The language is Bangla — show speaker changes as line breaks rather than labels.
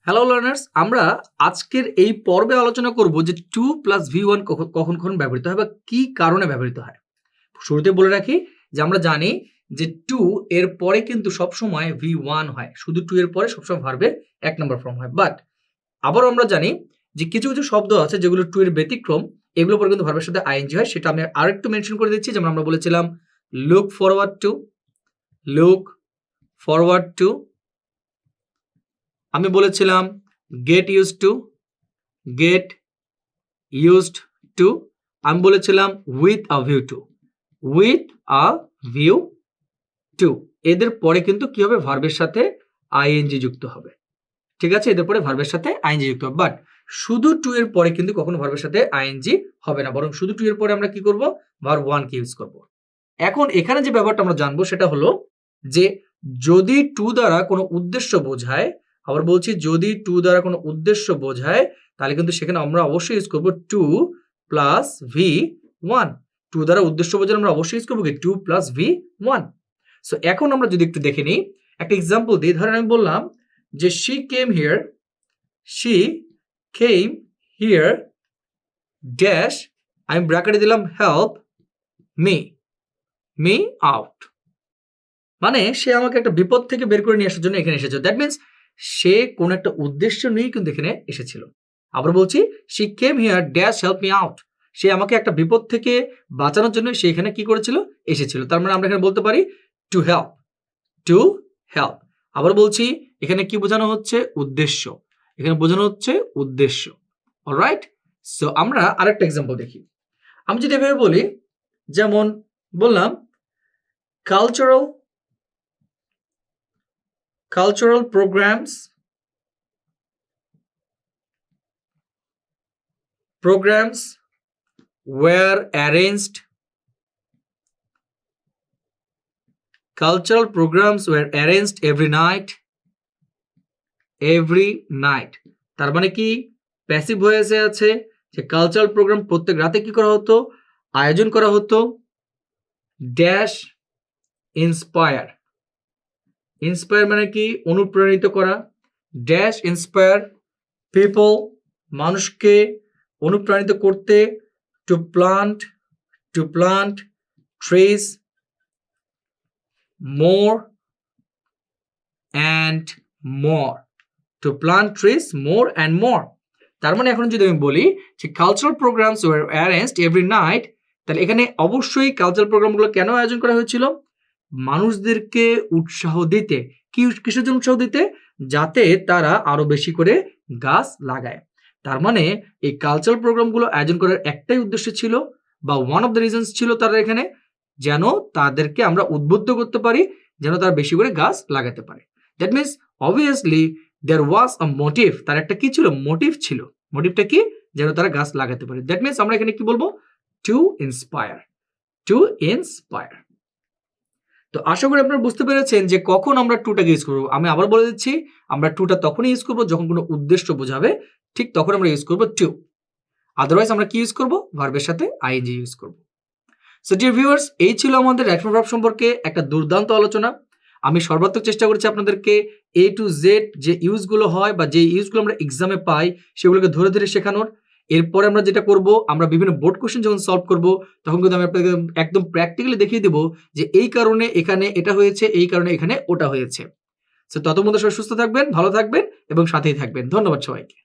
হ্যালো লার্নার্স, আমরা আজকের এই পর্বে আলোচনা করব যে 2 প্লাস V1 কখন কখন ব্যবহৃত হয় বা কি কারণে ব্যবহৃত হয়। শুরুতে বলে রাখি যে আমরা জানি যে 2 এর পরে কিন্তু সবসময় V1 হয়, শুধু 2 এর পরে সবসময় ভার্বের 1 নম্বর ফর্ম হয়। বাট আবারও আমরা জানি যে কিছু কিছু শব্দ আছে যেগুলো 2 এর ব্যতিক্রম, এগুলোর পরে কিন্তু ভার্বের সাথে আইএনজি হয়। সেটা আমি আরেকটু মেনশন করে দিচ্ছি। যেমন আমরা বলেছিলাম look forward to, look forward to. আমি বলেছিলাম get used to, get used to. আমি বলেছিলাম with a view to, with a view to. এদের পরে কিন্তু কি হবে, ভার্বের সাথে আইএনজি যুক্ত হবে। ঠিক আছে, এদের পরে ভার্বের সাথে আইএনজি যুক্ত হবে। বাট শুধু টু এর পরে কিন্তু কখনো ভার্বের সাথে আইএনজি হবে না, বরং শুধু টু এর পরে আমরা কি করব, ভার্ব ওয়ান কে ইউজ করব। এখন এখানে যে ব্যাপারটা আমরা জানবো সেটা হলো যে যদি টু দ্বারা কোনো উদ্দেশ্য বোঝায়, আবার বলছি যদি টু দ্বারা কোনো উদ্দেশ্য বোঝায়, তাহলে কিন্তু সেখানে আমরা অবশ্যই ইউজ করবো to plus V one. To দ্বারা উদ্দেশ্য বোঝালে আমরা অবশ্যই ইউজ করবো কি to plus V one. So এখন আমরা যদি একটু দেখে নিই, একটা এক্সাম্পল দিই। ধরেন আমি বললাম যে she came here, she came here dash, আমি ব্র্যাকেটে দিলাম হেল্প মি আউট। মানে সে আমাকে একটা বিপদ থেকে বের করে নিয়ে আসার জন্য এখানে এসেছে। দ্যাট মিনস সে কোন একটা উদ্দেশ্য নিয়ে কিন্তু এখানে এসেছিল। আবার বলছি she came here dash help me out. সে আমাকে একটা বিপদ থেকে বাঁচানোর জন্য সে এখানে কি করেছিল, এসেছিল। তার মানে আমরা এখানে বলতে পারি টু হেল্প, টু হেল্প। আবার বলছি এখানে কি বোঝানো হচ্ছে, উদ্দেশ্য। এখানে বোঝানো হচ্ছে উদ্দেশ্য। অলরাইট, সো আমরা আরেকটা এক্সাম্পল দেখি। আমি যদি এভাবে বলি, যেমন বললাম cultural programs were arranged, cultural programs were arranged every night. তার মানে কি প্যাসিভ ভয়েসে আছে যে কালচারাল প্রোগ্রাম প্রত্যেক রাতে কি করা হতো, আয়োজন করা হতো। ড্যাশ ইন্সপায়ার, ইন্সপায়ার মানে কি অনুপ্রাণিত করা। ড্যাশ ইন্সপায়ার পিপল, মানুষকে অনুপ্রাণিত করতে। To plant trees more and more, to plant trees more and more. তার মানে এখন যদি আমি বলি যে cultural programmes were arranged every night, তাহলে এখানে অবশ্যই কালচারাল প্রোগ্রামগুলো কেন আয়োজন করা হয়েছিল, মানুষদেরকে উৎসাহ দিতে। কিসের জন্য উৎসাহ দিতে, যাতে তারা আরো বেশি করে গাছ লাগায়। তার মানে এই কালচারাল প্রোগ্রামগুলো আয়োজন করার একটাই উদ্দেশ্য ছিল, বা ওয়ান অফ দ্য রিজনস ছিল তারা এখানে, যেন তাদেরকে আমরা উদ্বুদ্ধ করতে পারি যেন তারা বেশি করে গাছ লাগাতে পারে। That means obviously there was a motive, তার একটা কি ছিল, মোটিভ ছিল। মোটিভটা কি, যেন তারা গাছ লাগাতে পারে। দ্যাট মিনস আমরা এখানে কি বলবো, টু ইন্সপায়ার, টু ইন্সপায়ার। তো আশা করি আপনারা বুঝতে পেরেছেন যে কখন আমরা টুটাকে ইউজ করবো। আমি আবার বলে দিচ্ছি, আমরা টুটা তখনই ইউজ করবো যখন কোনো উদ্দেশ্য বোঝাবে, ঠিক তখন আমরা ইউজ করবো টু। আদারওয়াইজ আমরা কি ইউজ করবো, ভার্বের সাথে আইএনজি ইউজ করবো। সো ডিয়ার ভিউয়ার্স, এই ছিল আমাদের অ্যাকশন ভার্ব সম্পর্কে একটা দুর্দান্ত আলোচনা। আমি সর্বাত্মক চেষ্টা করেছি আপনাদেরকে এ টু জেড যে ইউজগুলো হয় বা যে ইউজগুলো আমরা এক্সামে পাই সেগুলোকে ধরে ধরে শেখানোর। এরপরে আমরা যেটা করব, আমরা বিভিন্ন বোর্ড কোশ্চেন যখন সলভ করব তখন কিন্তু আমি আপনাদের একদম প্র্যাকটিক্যালি দেখিয়ে দেবো যে এই কারণে এখানে এটা হয়েছে, এই কারণে এখানে ওটা হয়েছে। সো তত মধ্যে সবাই সুস্থ থাকবেন, ভালো থাকবেন এবং সাথেই থাকবেন। ধন্যবাদ সবাইকে।